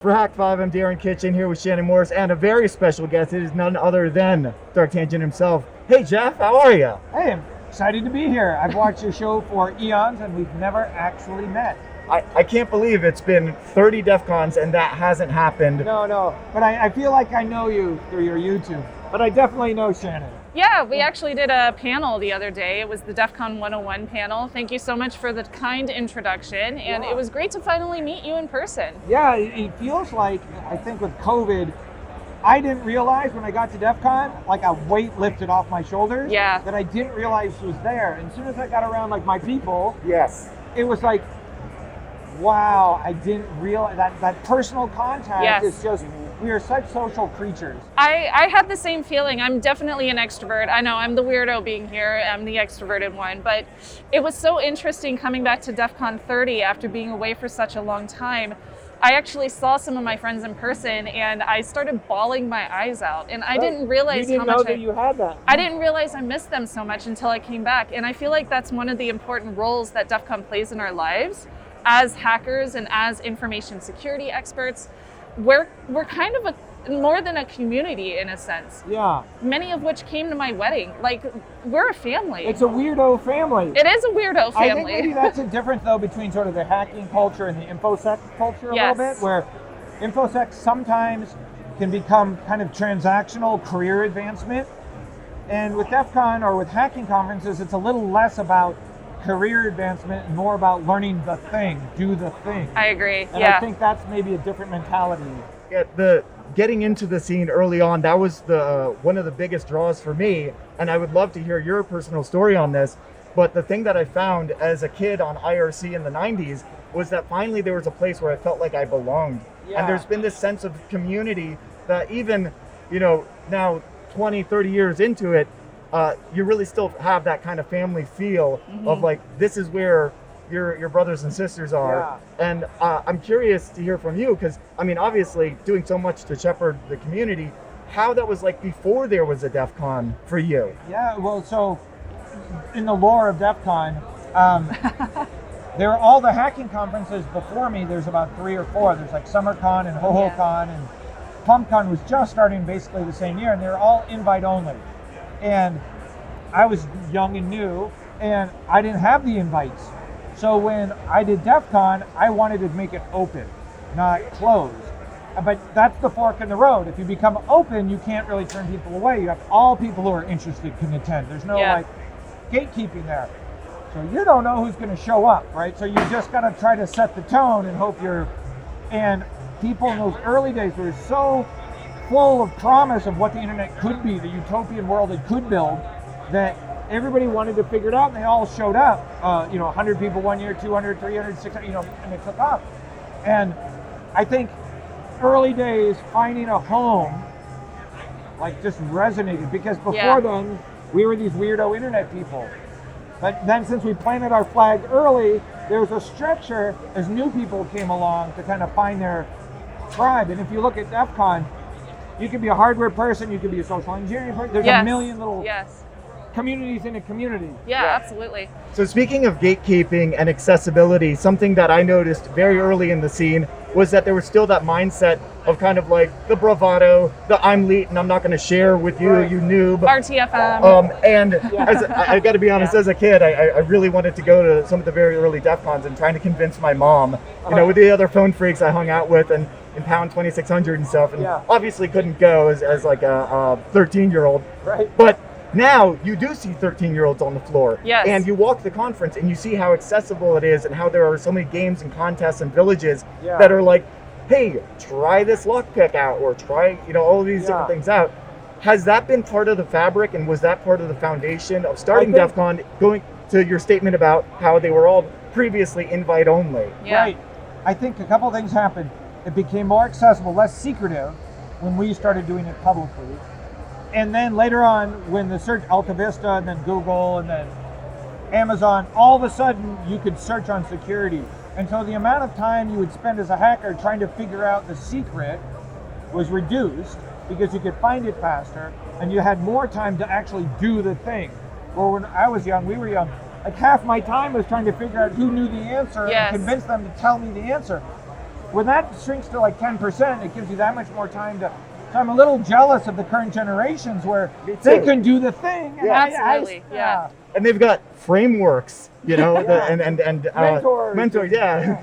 For Hack 5, I'm Darren Kitchen here with Shannon Morris and a very special guest. It is none other than Dark Tangent himself. Hey Jeff, how are you? Hey, I'm excited to be here. I've watched your show for eons and we've never actually met. I can't believe it's been 30 Defcons and that hasn't happened. No. But I feel like I know you through your YouTube. But I definitely know Shannon. Yeah, we actually did a panel the other day. It was the Defcon 101 panel. Thank you so much for the kind introduction. And It was great to finally meet you in person. Yeah, it feels like, I think with COVID, I didn't realize when I got to Defcon, like a weight lifted off my shoulders. Yeah. That I didn't realize was there. And as soon as I got around like my people, Yes. it was like, wow, I didn't realize that personal contact Yes. is just, we are such social creatures. I had the same feeling. I'm definitely an extrovert. I know I'm the weirdo being here. I'm the extroverted one. But it was so interesting coming back to Defcon 30 after being away for such a long time. I actually saw some of my friends in person and I started bawling my eyes out. And I didn't realize you didn't how much know that you had that. I didn't realize I missed them so much until I came back. And I feel like that's one of the important roles that Defcon plays in our lives as hackers and as information security experts. We're kind of more than a community in a sense. Yeah. Many of which came to my wedding. Like, we're a family. It's a weirdo family. It is a weirdo family. I think maybe that's a difference though between sort of the hacking culture and the InfoSec culture a Yes. little bit, where InfoSec sometimes can become kind of transactional career advancement. And with Defcon or with hacking conferences, it's a little less about career advancement and more about learning the thing, do the thing. I agree. And yeah. I think that's maybe a different mentality. Yeah, the getting into the scene early on, that was the one of the biggest draws for me. And I would love to hear your personal story on this. But the thing that I found as a kid on IRC in the 90s was that finally there was a place where I felt like I belonged. Yeah. And there's been this sense of community that even, now 20, 30 years into it, you really still have that kind of family feel of like, this is where your brothers and sisters are. Yeah. And I'm curious to hear from you, because I mean, obviously doing so much to shepherd the community, how that was like before there was a Defcon for you. Yeah, well, so in the lore of Defcon, there are all the hacking conferences before me. There's about 3 or 4. There's like SummerCon and HoHoCon and PumpCon was just starting basically the same year, and they're all invite only. And I was young and new, and I didn't have the invites. So when I did Defcon, I wanted to make it open, not closed. But that's the fork in the road. If you become open, you can't really turn people away. You have all people who are interested can attend. There's no like gatekeeping there. So you don't know who's going to show up, right? So you just got to try to set the tone and hope and people in those early days were so full of promise of what the internet could be, the utopian world it could build, that everybody wanted to figure it out, and they all showed up. 100 people one year, 200, 300, 600, and it took off. And I think early days, finding a home, like just resonated, because before then, we were these weirdo internet people. But then since we planted our flag early, there was a structure as new people came along to kind of find their tribe. And if you look at Defcon, you could be a hardware person, you could be a social engineering person. There's a million little communities in a community. Yeah, absolutely. So speaking of gatekeeping and accessibility, something that I noticed very early in the scene was that there was still that mindset of kind of like the bravado, the I'm elite and I'm not going to share with you, you noob. RTFM. And as I got to be honest, as a kid, I really wanted to go to some of the very early Defcons and trying to convince my mom, with the other phone freaks I hung out with and in Pound 2600 and stuff, and obviously couldn't go as like a 13-year-old. Right. But now you do see 13-year-olds on the floor. Yes. And you walk the conference and you see how accessible it is and how there are so many games and contests and villages that are like, hey, try this lockpick out or try, all of these different things out. Has that been part of the fabric, and was that part of the foundation of starting Defcon, going to your statement about how they were all previously invite only? Yeah. Right. I think a couple things happened. It became more accessible, less secretive when we started doing it publicly. And then later on, when the search, Alta Vista and then Google and then Amazon, all of a sudden you could search on security. And so the amount of time you would spend as a hacker trying to figure out the secret was reduced because you could find it faster and you had more time to actually do the thing. Well, when I was young, we were young, like half my time was trying to figure out who knew the answer and convince them to tell me the answer. when that shrinks to like 10%, it gives you that much more time to. So I'm a little jealous of the current generations where they can do the thing. Yeah, absolutely. Yeah. And they've got frameworks, you know, Yeah. and mentors, yeah.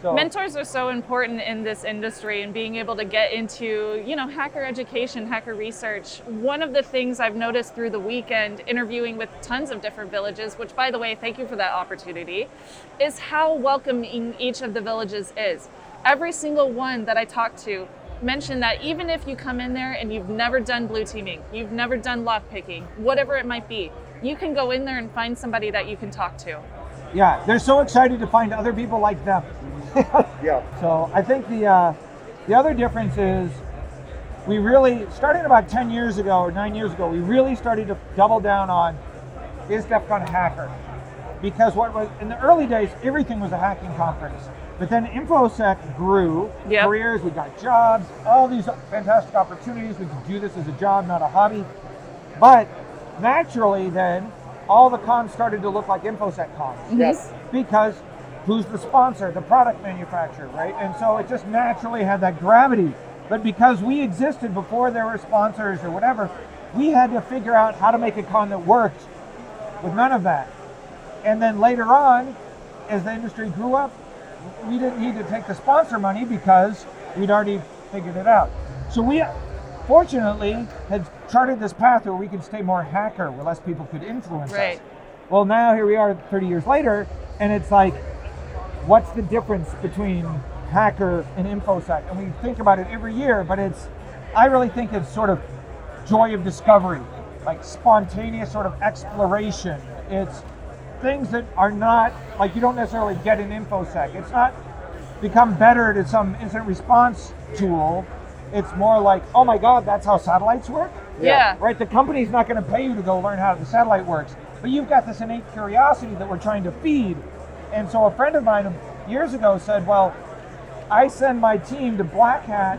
So, Mentors are so important in this industry and being able to get into, you know, hacker education, hacker research. One of the things I've noticed through the weekend interviewing with tons of different villages, which by the way, thank you for that opportunity, is how welcoming each of the villages is. Every single one that I talked to mentioned that even if you come in there and you've never done blue teaming, you've never done lock picking, whatever it might be, you can go in there and find somebody that you can talk to. yeah, they're so excited to find other people like them. Yeah. So I think the other difference is we really, starting about 10 years ago or 9 years ago, we really started to double down on, is Defcon a hacker? Because what was, in the early days, everything was a hacking conference. But then InfoSec grew, Yep. careers, we got jobs, all these fantastic opportunities. We could do this as a job, not a hobby. But naturally then, all the cons started to look like InfoSec cons. Yes. Because who's the sponsor? The product manufacturer, right? And so it just naturally had that gravity. But because we existed before there were sponsors or whatever, we had to figure out how to make a con that worked with none of that. And then later on, as the industry grew up, we didn't need to take the sponsor money because we'd already figured it out. So we fortunately had charted this path where we could stay more hacker, where less people could influence Right. us. Well, now here we are 30 years later, and it's like, what's the difference between hacker and InfoSec? And we think about it every year, but I really think it's sort of joy of discovery, like spontaneous sort of exploration. It's things that are not, like you don't necessarily get in InfoSec. It's not become better at some instant response tool. It's more like, oh my God, that's how satellites work? Yeah. Right? The company's not going to pay you to go learn how the satellite works, but you've got this innate curiosity that we're trying to feed. And so a friend of mine years ago said, well, I send my team to Black Hat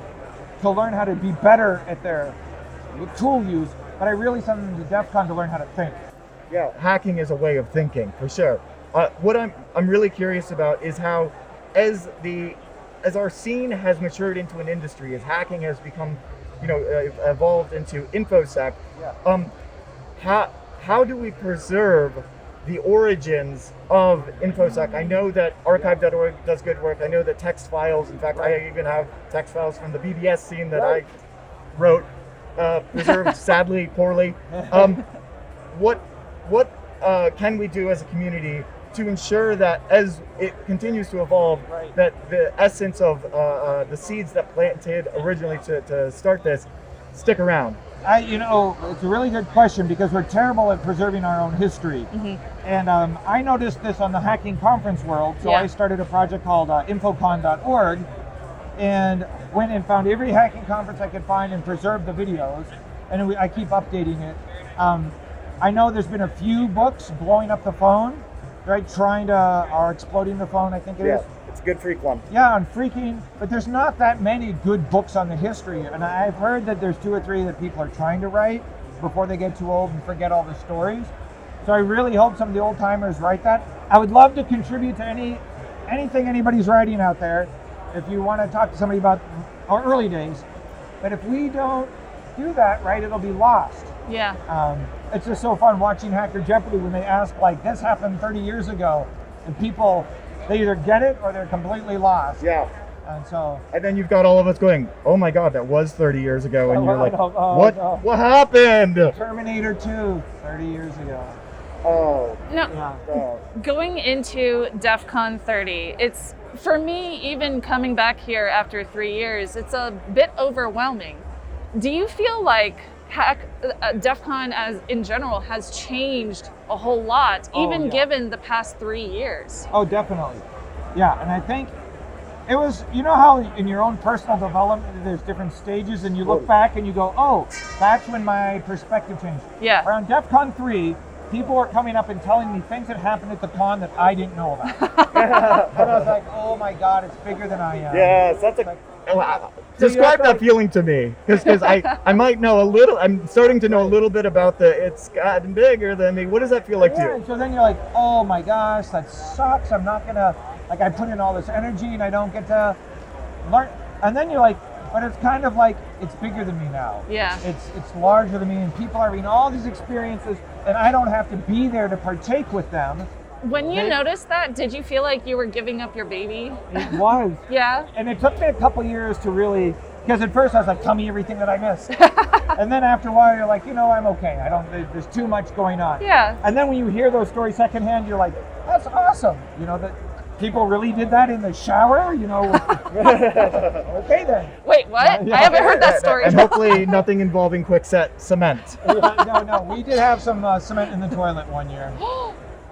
to learn how to be better at their tool use, but I really send them to Defcon to learn how to think. Yeah, hacking is a way of thinking for sure. What I'm really curious about is how, as our scene has matured into an industry, as hacking has become, evolved into InfoSec, how do we preserve the origins of InfoSec? I know that archive.org does good work. I know that text files, in fact, I even have text files from the BBS scene that I wrote, preserved sadly, poorly. What can we do as a community to ensure that as it continues to evolve, that the essence of the seeds that planted originally to start this stick around? It's a really good question because we're terrible at preserving our own history. Mm-hmm. And I noticed this on the hacking conference world. So Yeah. Mm-hmm. I started a project called Infocon.org and went and found every hacking conference I could find and preserved the videos. And I keep updating it. I know there's been a few books blowing up the phone, right? Or exploding the phone, I think it is. It's a good freak one. Yeah, on freaking, but there's not that many good books on the history. And I've heard that there's 2 or 3 that people are trying to write before they get too old and forget all the stories. So I really hope some of the old timers write that. I would love to contribute to anything anybody's writing out there if you want to talk to somebody about our early days. But if we don't do that, right, it'll be lost. Yeah. It's just so fun watching Hacker Jeopardy when they ask, like, this happened 30 years ago, and people, they either get it or they're completely lost. Yeah. And then you've got all of us going, oh my God, that was 30 years ago. And you're like, what? No. What happened? Terminator 2, 30 years ago. Oh. No. Oh. Going into Defcon 30, it's, for me, even coming back here after 3 years, it's a bit overwhelming. Do you feel like Defcon as in general has changed a whole lot, even given the past 3 years? Oh, definitely. Yeah, and I think it was, you know how in your own personal development there's different stages and you look back and you go, oh, that's when my perspective changed. Yeah. Around Defcon 3, people were coming up and telling me things that happened at the con that I didn't know about. And I was like, oh my God, it's bigger than I am. Yes, that's a... Wow. Describe that feeling to me, because I might know a little. I'm starting to know a little bit about it's gotten bigger than me. What does that feel like to you? And so then you're like, oh my gosh, that sucks. I'm not gonna, I put in all this energy and I don't get to learn, and then you're like, but it's kind of like it's bigger than me now. Yeah. It's larger than me, and people are having all these experiences, and I don't have to be there to partake with them. When you noticed that, did you feel like you were giving up your baby? It was. Yeah. And it took me a couple years to really, because at first I was like, tell me everything that I missed. And then after a while, you're like, I'm okay. There's too much going on. Yeah. And then when you hear those stories secondhand, you're like, that's awesome. That people really did that in the shower, Okay then. Wait, what? Yeah. I haven't heard that story. And hopefully nothing involving quickset cement. No. We did have some cement in the toilet one year.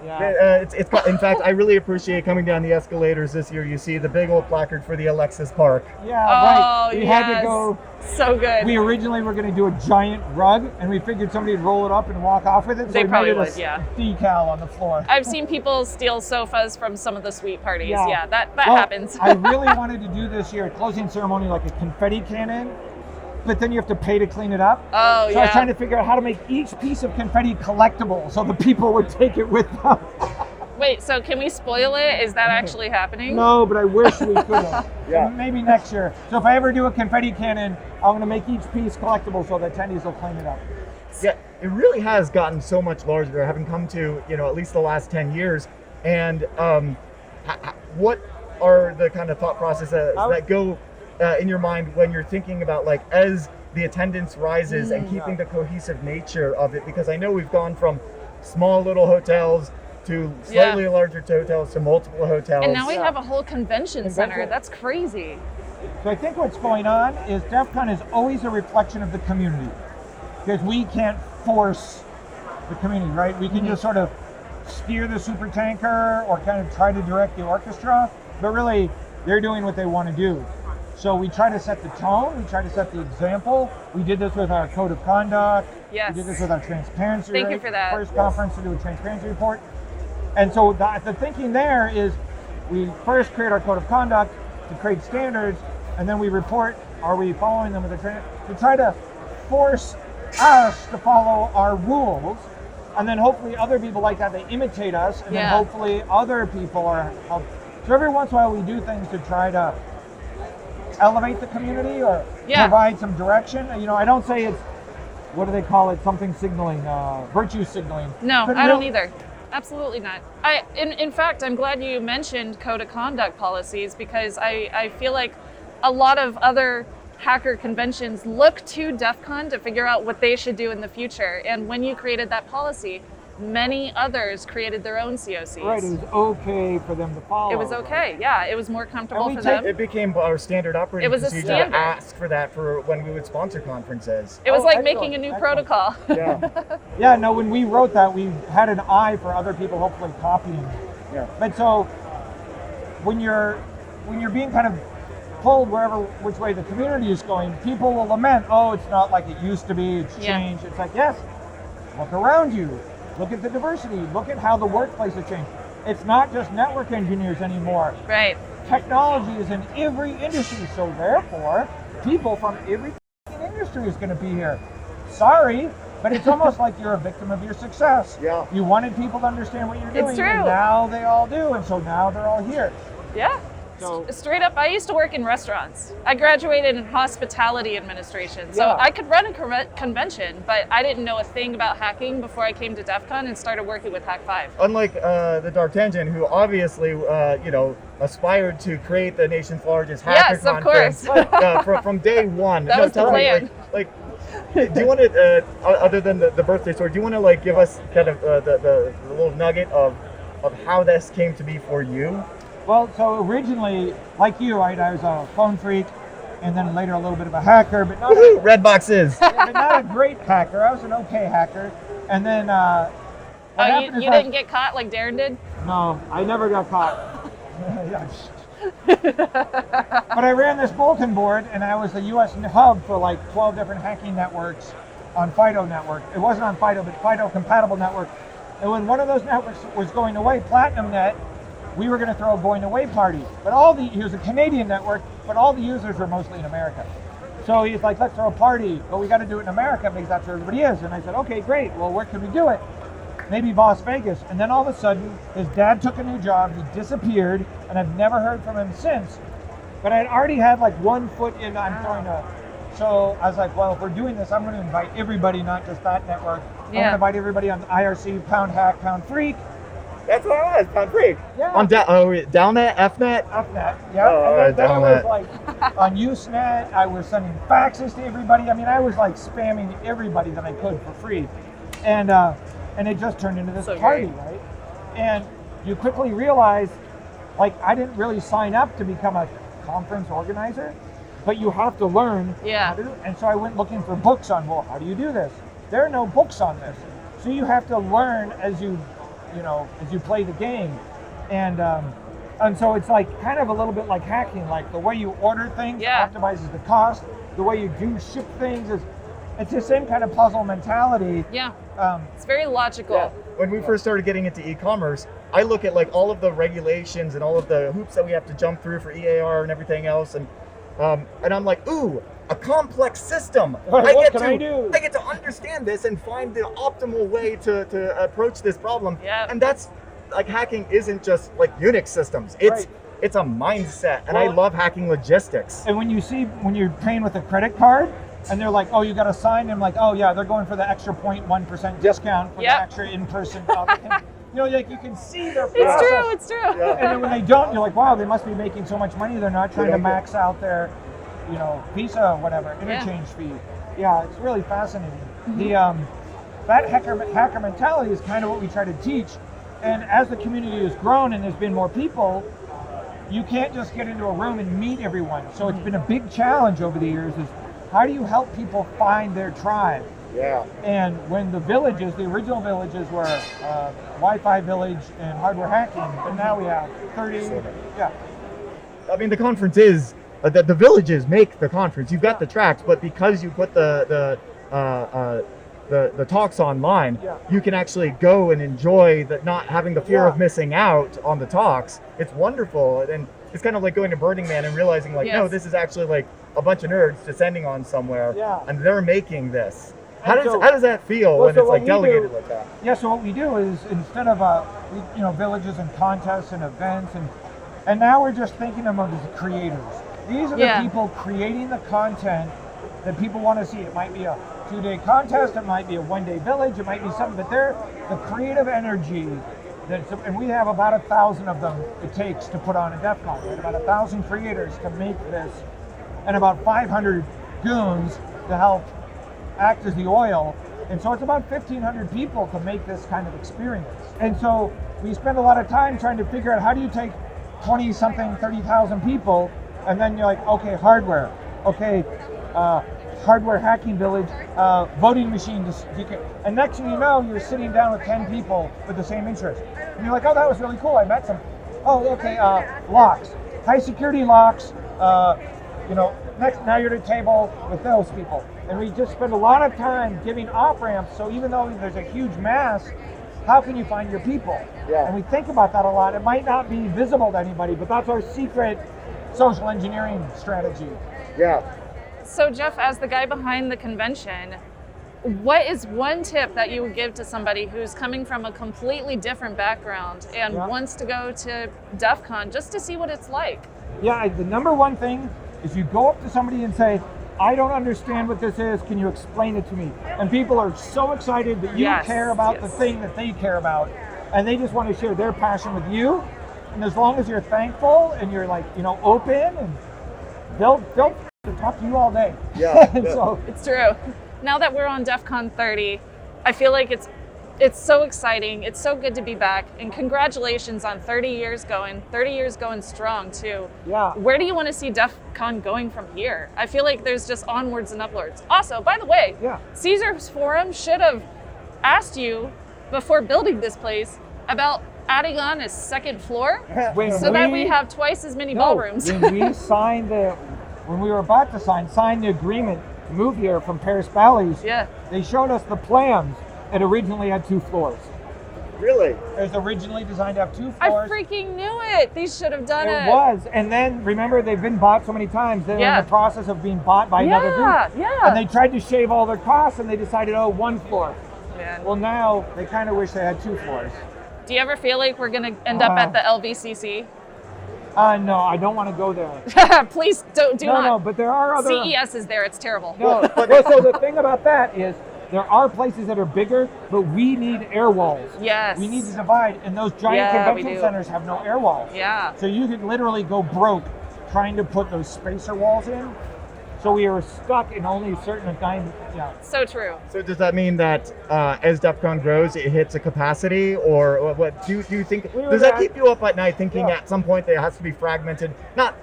Yeah. In fact, I really appreciate coming down the escalators this year. You see the big old placard for the Alexis Park. Yeah, Oh, right. We yes. had to go. So good. We originally were going to do a giant rug, and we figured somebody would roll it up and walk off with it. So They we probably made it would, yeah. decal on the floor. I've seen people steal sofas from some of the suite parties. Yeah. Yeah, that Well, happens. I really wanted to do this year a closing ceremony like a confetti cannon, but then you have to pay to clean it up. Oh, So yeah. I was trying to figure out how to make each piece of confetti collectible so the people would take it with them. Wait, so can we spoil it? Is that actually happening? No, but I wish we could have. Yeah. Maybe next year. So if I ever do a confetti cannon, I'm going to make each piece collectible so the attendees will clean it up. Yeah, it really has gotten so much larger, having come to, at least the last 10 years. And what are the kind of thought processes that go in your mind when you're thinking about, like, as the attendance rises and keeping the cohesive nature of it? Because I know we've gone from small little hotels to slightly larger hotels to multiple hotels. And now we have a whole convention center. That's crazy. So I think what's going on is DEFCON is always a reflection of the community, because we can't force the community, right? We can just sort of steer the super tanker or kind of try to direct the orchestra, but really they're doing what they want to do. So we try to set the tone, we try to set the example. We did this with our code of conduct. Yes. We did this with our transparency. Thank you for that. First conference to do a transparency report. And so the thinking there is we first create our code of conduct to create standards, and then we report, are we following them with to try to force us to follow our rules, and then hopefully other people like that, they imitate us, and then hopefully other people are helped. So every once in a while we do things to try to elevate the community or provide some direction. I don't say it's, what do they call it, something signaling, virtue signaling. No, But I don't either. Absolutely not. In fact, I'm glad you mentioned code of conduct policies, because I feel like a lot of other hacker conventions look to DEFCON to figure out what they should do in the future. And when you created that policy, many others created their own COCs. Right, it was okay for them to follow. It was okay, yeah. It was more comfortable for them. It became our standard operating It was a procedure standard. to ask for that for when we would sponsor conferences. It was like excellent, making a new excellent. protocol. Yeah. Yeah, no, when we wrote that, we had an eye for other people hopefully copying. Yeah. But so when you're being kind of pulled which way the community is going, people will lament, oh, it's not like it used to be, it's changed. It's like, yes, look around you. Look at the diversity. Look at how the workplace has changed. It's not just network engineers anymore. Right. Technology is in every industry, so therefore, people from every industry is going to be here. Sorry, but it's almost like you're a victim of your success. Yeah. You wanted people to understand what you're doing, It's true. and now they all do, and so now they're all here. Yeah. So- Straight up, I used to work in restaurants. I graduated in hospitality administration, so Yeah. I could run a convention, but I didn't know a thing about hacking before I came to DEFCON and started working with Hack5. Unlike the D'Artagnan, who obviously, aspired to create the nation's largest hacker Yes, of conference course. from day one. That was the tell me, plan. do you want to, other than the birthday story, do you want to give us kind of the little nugget of how this came to be for you? Well, so originally, like you, right, I was a phone freak, and then later a little bit of a hacker, but not, Woohoo! Red boxes. but not a great hacker. I was an okay hacker. And then what happened is You didn't get caught like Darren did? No, I never got caught. But I ran this bulletin board, and I was the U.S. hub for like 12 different hacking networks on FIDO network. It wasn't on FIDO, but FIDO compatible network. And when one of those networks was going away, Platinum Net, we were going to throw a going away party. But he was a Canadian network, but all the users were mostly in America. So he's like, let's throw a party, but we got to do it in America because that's where everybody is. And I said, okay, great. Well, where can we do it? Maybe Las Vegas. And then all of a sudden, his dad took a new job, he disappeared, and I've never heard from him since. But I'd already had like 1 foot in, I'm throwing a, so I was like, well, if we're doing this, I'm going to invite everybody, not just that network. I'm going to invite everybody on IRC, Pound Hack, Pound Freak. That's what I was, Pound Freak. Yeah. On Downnet, FNet? FNet, yeah. Oh, and then I was Downnet. like, on Usenet, I was sending faxes to everybody. I mean, I was like spamming everybody that I could for free. And it just turned into this party, right? And you quickly realize, like, I didn't really sign up to become a conference organizer, but you have to learn how to do it. And so I went looking for books on, well, how do you do this? There are no books on this. So you have to learn as you play the game. And so it's like kind of a little bit like hacking, like the way you order things optimizes the cost, the way you do ship things it's the same kind of puzzle mentality. Yeah. It's very logical. Yeah. When we first started getting into e-commerce, I look at like all of the regulations and all of the hoops that we have to jump through for EAR and everything else, and I'm like, ooh, a complex system. I get to understand this and find the optimal way to approach this problem. Yeah. And that's like hacking isn't just like Unix systems. It's a mindset, and I love hacking logistics. And when you're paying with a credit card, and they're like, oh, you got to sign. And I'm like, oh yeah, they're going for the extra 0.1% discount for the extra in-person. Like you can see their process. It's true. Yeah. And then when they don't, you're like, wow, they must be making so much money. They're not trying to max out their, Visa, whatever, interchange fee. Yeah, it's really fascinating. Mm-hmm. That hacker mentality is kind of what we try to teach. And as the community has grown and there's been more people, you can't just get into a room and meet everyone. So it's been a big challenge over the years is how do you help people find their tribe? Yeah. And when the original villages were Wi-Fi village and hardware hacking, but now we have 30. Yeah. I mean, the conference is the villages make the conference. You've got the tracks, but because you put the talks online, you can actually go and enjoy not having the fear of missing out on the talks. It's wonderful, and it's kind of like going to Burning Man and realizing no, this is actually like a bunch of nerds descending on somewhere, and they're making this. How does that feel when it's like delegated like that? Yeah, so what we do is instead of villages and contests and events and now we're just thinking of them as creators. These are the people creating the content that people want to see. It might be a 2-day contest, it might be a 1-day village, it might be something, but they're the creative energy and we have about 1,000 of them it takes to put on a Defcon, right? About 1,000 creators to make this, and about 500 goons to help act as the oil. And so it's about 1,500 people to make this kind of experience. And so we spend a lot of time trying to figure out how do you take 20-something, 30,000 people, and then you're like, okay, hardware. Okay, hardware hacking village, voting machine. And next thing you know, you're sitting down with 10 people with the same interest. And you're like, oh, that was really cool. I met some. Oh, okay, locks, high security locks. Next, now you're at a table with those people. And we just spend a lot of time giving off-ramps. So even though there's a huge mass, how can you find your people? Yeah. And we think about that a lot. It might not be visible to anybody, but that's our secret social engineering strategy. Yeah. So Jeff, as the guy behind the convention, what is one tip that you would give to somebody who's coming from a completely different background and wants to go to Defcon just to see what it's like? Yeah, the number one thing is you go up to somebody and say, I don't understand what this is, can you explain it to me? And people are so excited that you care about the thing that they care about, and they just want to share their passion with you. And as long as you're thankful and you're open, and they'll talk to you all day. Yeah. So it's true. Now that we're on Defcon 30, I feel like it's so exciting. It's so good to be back. And congratulations on 30 years going strong too. Yeah. Where do you want to see Defcon going from here? I feel like there's just onwards and upwards. Also, by the way, Caesar's Forum should have asked you before building this place about adding on a second floor that we have twice as many ballrooms. When we were about to sign the agreement to move here from Paris Bally's, they showed us the plans. It originally had 2 floors. Really? It was originally designed to have 2 floors. I freaking knew it. They should have done it. It was. And then, remember, they've been bought so many times. They're in the process of being bought by another group. Yeah. And they tried to shave all their costs, and they decided, 1 floor. Man. Well, now they kind of wish they had 2 floors. Do you ever feel like we're going to end up at the LVCC? No, I don't want to go there. Please do not. No, but there are other. CES is there. It's terrible. No, well, so the thing about that is there are places that are bigger, but we need air walls. Yes. We need to divide, and those giant convention centers have no air walls. Yeah. So you could literally go broke trying to put those spacer walls in. So we are stuck in only a certain time. Yeah. So true. So does that mean that as Defcon grows, it hits a capacity, or what? Do you think? Does that keep you up at night, thinking at some point that it has to be fragmented? Not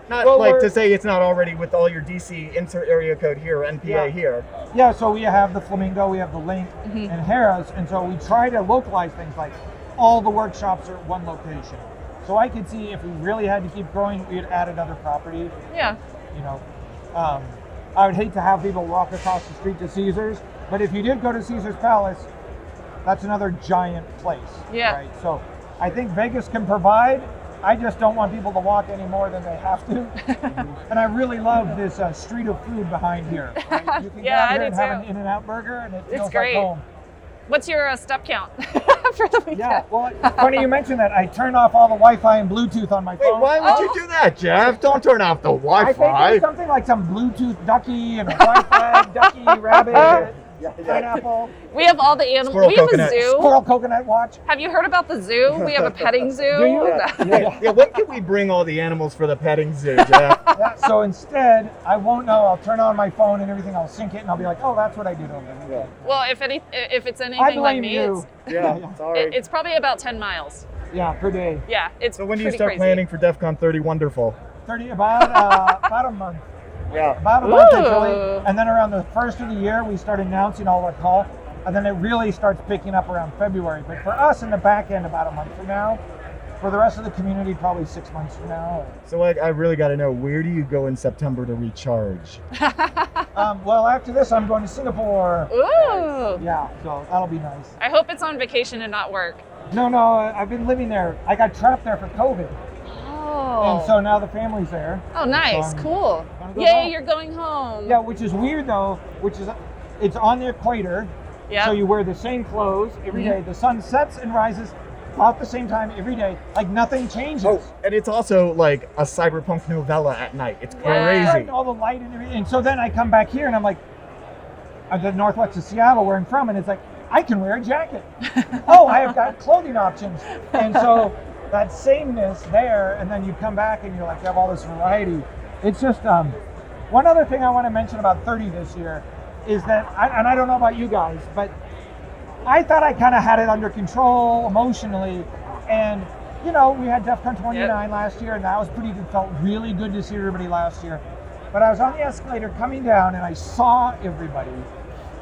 well, like to say it's not already with all your DC insert area code here, NPA here. Yeah. So we have the Flamingo, we have the Link, and Harrah's, and so we try to localize things like all the workshops are at one location. So I could see if we really had to keep growing, we'd add another property. Yeah. You know. I would hate to have people walk across the street to Caesars, but if you did go to Caesar's Palace, that's another giant place. Yeah. Right. So I think Vegas can provide. I just don't want people to walk any more than they have to. And I really love this street of food behind here. Right? You can get out here and have an In-N-Out burger, and it feels great. like home. What's your step count for the weekend? Yeah, well, funny you mentioned that. I turned off all the Wi-Fi and Bluetooth on my phone. Wait, why would you do that, Jeff? Don't turn off the Wi-Fi. I think there's something like some Bluetooth ducky and a Wi-Fi ducky rabbit. Pineapple. We have all the animals. Squirrel We have coconut. a zoo. Squirrel coconut watch. Have you heard about the zoo? We have a petting zoo. Do you? Yeah, when can we bring all the animals for the petting zoo, Jeff? Yeah, so instead, I won't know. I'll turn on my phone and everything. I'll sync it and I'll be like, oh, that's what I did over there. Well, if it's I anything like blame me, you. it's probably about 10 miles. Yeah, per day. Yeah, it's So when do you pretty start crazy. planning for DEFCON 30 Wonderful? About a month. Yeah. About a month Ooh. actually. And then around the first of the year, we start announcing all our call. And then it really starts picking up around February. But for us in the back end, about a month from now. For the rest of the community, probably 6 months from now. So I really got to know, where do you go in September to recharge? Well, after this, I'm going to Singapore. Ooh. Yeah, so that'll be nice. I hope it's on vacation and not work. No, I've been living there. I got trapped there for COVID. Oh. And so now the family's there. Oh, nice. So I'm Cool. gonna go Yay, home. you're going home. Yeah, which is weird though, it's on the equator. Yeah. So you wear the same clothes every day. The sun sets and rises about the same time every day. Like nothing changes. Oh, and it's also like a cyberpunk novella at night. It's crazy. Right, all the light and everything. And so then I come back here and I'm like, I'm the northwest of Seattle where I'm from, and it's like, I can wear a jacket. Oh, I have got clothing options. And so that sameness there, and then you come back and you're like, you have all this variety. It's just, one other thing I want to mention about 30 this year is that, and I don't know about you guys, but I thought I kind of had it under control emotionally. And, you know, we had DEFCON 29 last year, and that was pretty good. Felt really good to see everybody last year. But I was on the escalator coming down, and I saw everybody.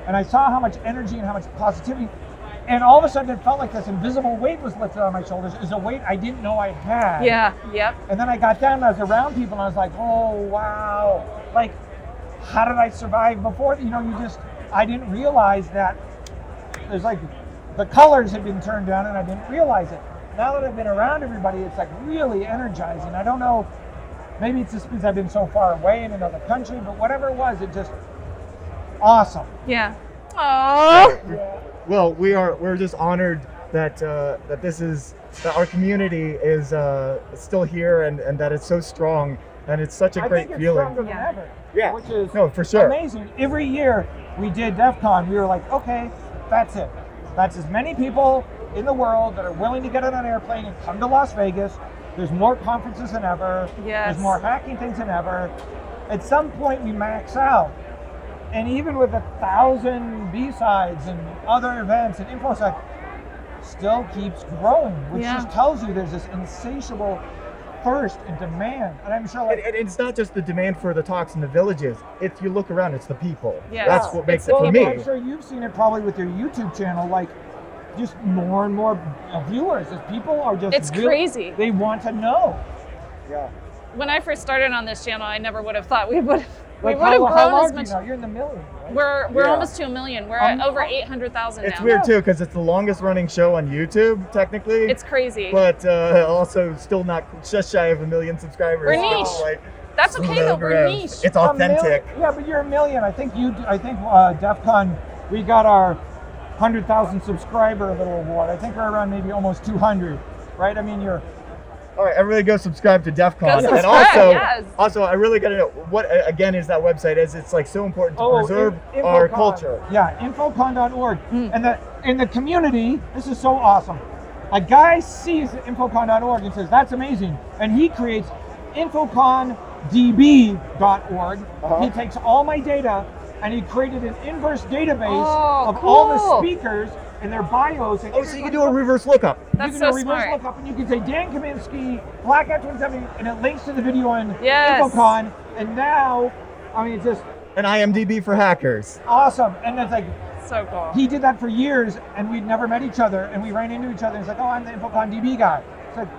And I saw how much energy and how much positivity. And all of a sudden, it felt like this invisible weight was lifted on my shoulders. It was a weight I didn't know I had. Yeah, yep. And then I got down and I was around people, and I was like, oh, wow. Like, how did I survive before? You know, I didn't realize that there's like, the colors had been turned down, and I didn't realize it. Now that I've been around everybody, it's like really energizing. I don't know, maybe it's just because I've been so far away in another country, but whatever it was, it just, awesome. Yeah. Aww. Well, we're just honored that that our community is still here, and that it's so strong, and it's such a great I think it's feeling. stronger than ever. Yeah. Which is for sure. amazing. Every year we did DEFCON, we were like, okay, that's it. That's as many people in the world that are willing to get on an airplane and come to Las Vegas. There's more conferences than ever. Yes. There's more hacking things than ever. At some point we max out. And even with 1,000 B-sides and other events and InfoSec, still keeps growing, which just tells you there's this insatiable thirst and demand. And I'm sure, And it's not just the demand for the talks in the villages. If you look around, it's the people. Yes. That's what makes It's it the for people. me. I'm sure you've seen it probably with your YouTube channel, like just more and more viewers. As people are just It's crazy. They want to know. Yeah. When I first started on this channel, I never would have thought we would have Like grown how large as much. you know? You're in the millions, right? We're almost to 1 million. We're at over 800,000 now. It's weird too, because it's the longest running show on YouTube, technically. It's crazy. But also still not just shy of 1 million subscribers. We're niche. It's like, That's okay though. We're gross. niche. It's authentic. Yeah, but you're 1 million. I think DEFCON, we got our 100,000 subscriber little award. I think we're around maybe almost 200, right? I mean, All right, everybody go subscribe to Defcon. Go And subscribe, also, I really got to know what, again, is that website, as it's like so important to preserve our culture. Yeah, Infocon.org. And in the community, this is so awesome. A guy sees Infocon.org and says, that's amazing. And he creates InfoconDB.org. He takes all my data and he created an inverse database of all the speakers and their bios. And so you can do a reverse lookup. That's so smart. You can do a reverse lookup, and you can say Dan Kaminsky, Blackout 2070, and it links to the video on Yes. Infocon. And now, I mean, it's just An IMDb for hackers. awesome. And it's like, So cool. he did that for years, and we'd never met each other, and we ran into each other. And he's like, oh, I'm the Infocon DB guy. It's like,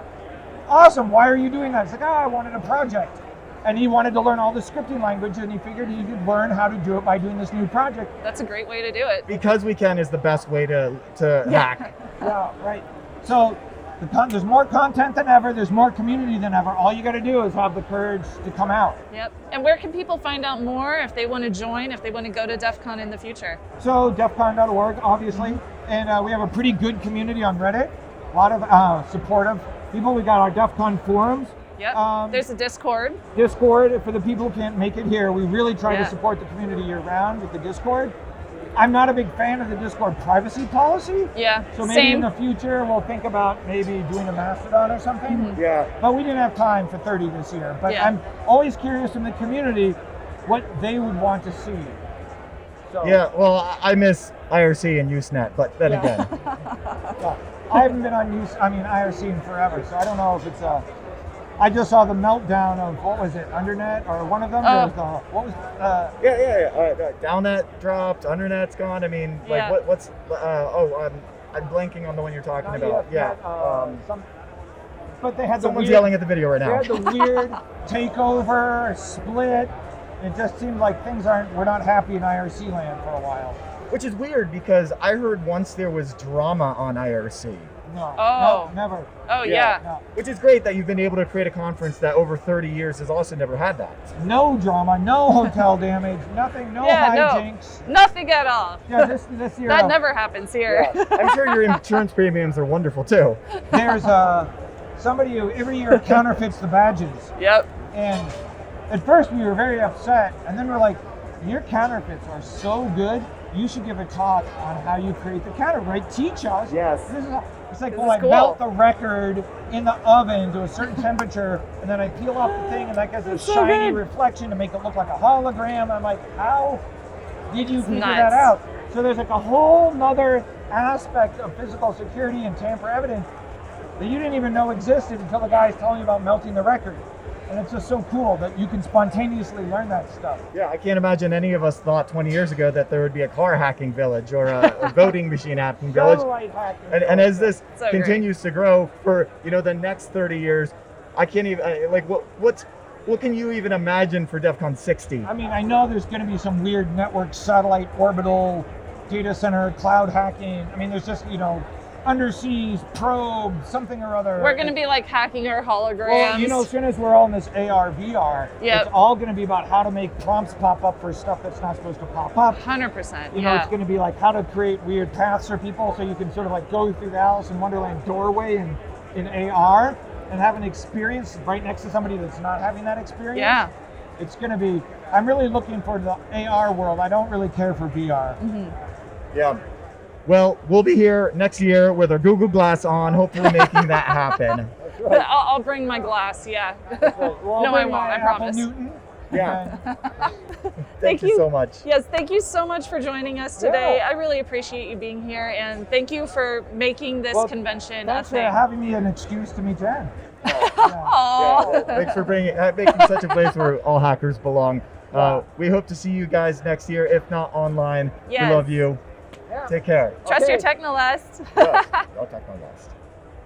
awesome, why are you doing that? It's like, oh, I wanted a project. And he wanted to learn all the scripting language, and he figured he could learn how to do it by doing this new project. That's a great way to do it. Because we can is the best way to hack. Yeah, right. So there's more content than ever. There's more community than ever. All you got to do is have the courage to come out. Yep. And where can people find out more if they want to join, if they want to go to DEF CON in the future? So defcon.org, obviously. And we have a pretty good community on Reddit. A lot of supportive people. We got our DEF CON forums. Yep. There's a Discord. Discord, for the people who can't make it here, we really try to support the community year round with the Discord. I'm not a big fan of the Discord privacy policy. Yeah. So maybe in Same. the future we'll think about maybe doing a Mastodon or something. Yeah. But we didn't have time for 30 this year. But I'm always curious from the community what they would want to see. So, Yeah, well, I miss IRC and Usenet, but then again. yeah. I haven't been on IRC in forever, so I don't know if it's I just saw the meltdown of, what was it, Undernet, or one of them? Oh. Downnet dropped, Undernet's gone. I mean, like, what's, I'm blanking on the one you're talking about. But they had someone's yelling at the video right now. They had the weird takeover, split. It just seemed like we're not happy in IRC land for a while. Which is weird, because I heard once there was drama on IRC. No, never. Oh, yeah. No. Which is great that you've been able to create a conference that over 30 years has also never had that. No drama, no hotel damage, nothing, no hijinks. No, nothing at all. Yeah, this year. That never happens here. Yeah. I'm sure your insurance premiums are wonderful too. There's somebody who every year counterfeits the badges. Yep. And at first we were very upset, and then we're like, your counterfeits are so good, you should give a talk on how you create the counterfeit, right? Teach us. Yes. It's like, This well, is cool. I melt the record in the oven to a certain temperature, and then I peel off the thing, and that gives a shiny reflection to make it look like a hologram. I'm like, how did you figure that out? So there's like a whole nother aspect of physical security and tamper evidence that you didn't even know existed until the guy's telling you about melting the record. And it's just so cool that you can spontaneously learn that stuff. Yeah, I can't imagine any of us thought 20 years ago that there would be a car hacking village or a voting machine hacking village. And as this continues to grow for the next 30 years, I can't even what can you even imagine for DEF CON 60? I mean, I know there's going to be some weird network, satellite, orbital, data center, cloud hacking. I mean, there's just underseas probe, something or other. We're going to be like hacking our holograms. Well, as soon as we're all in this AR, VR, it's all going to be about how to make prompts pop up for stuff that's not supposed to pop up. 100%. It's going to be like how to create weird paths for people so you can sort of like go through the Alice in Wonderland doorway in AR and have an experience right next to somebody that's not having that experience. Yeah. It's going to be, I'm really looking for the AR world. I don't really care for VR. Mm-hmm. Yeah. Well, we'll be here next year with our Google Glass on, hopefully making that happen. Right. I'll bring my glass, yeah. Well, no, I won't, I promise. Newton. Yeah. Thank you so much. Yes, thank you so much for joining us today. I really appreciate you being here, and thank you for making this convention a thing. Thanks for having me an excuse to meet Jen. Thanks for making such a place where all hackers belong. We hope to see you guys next year, if not online. Yes. We love you. Take care. Trust your Technolust. Yes, all Technolust.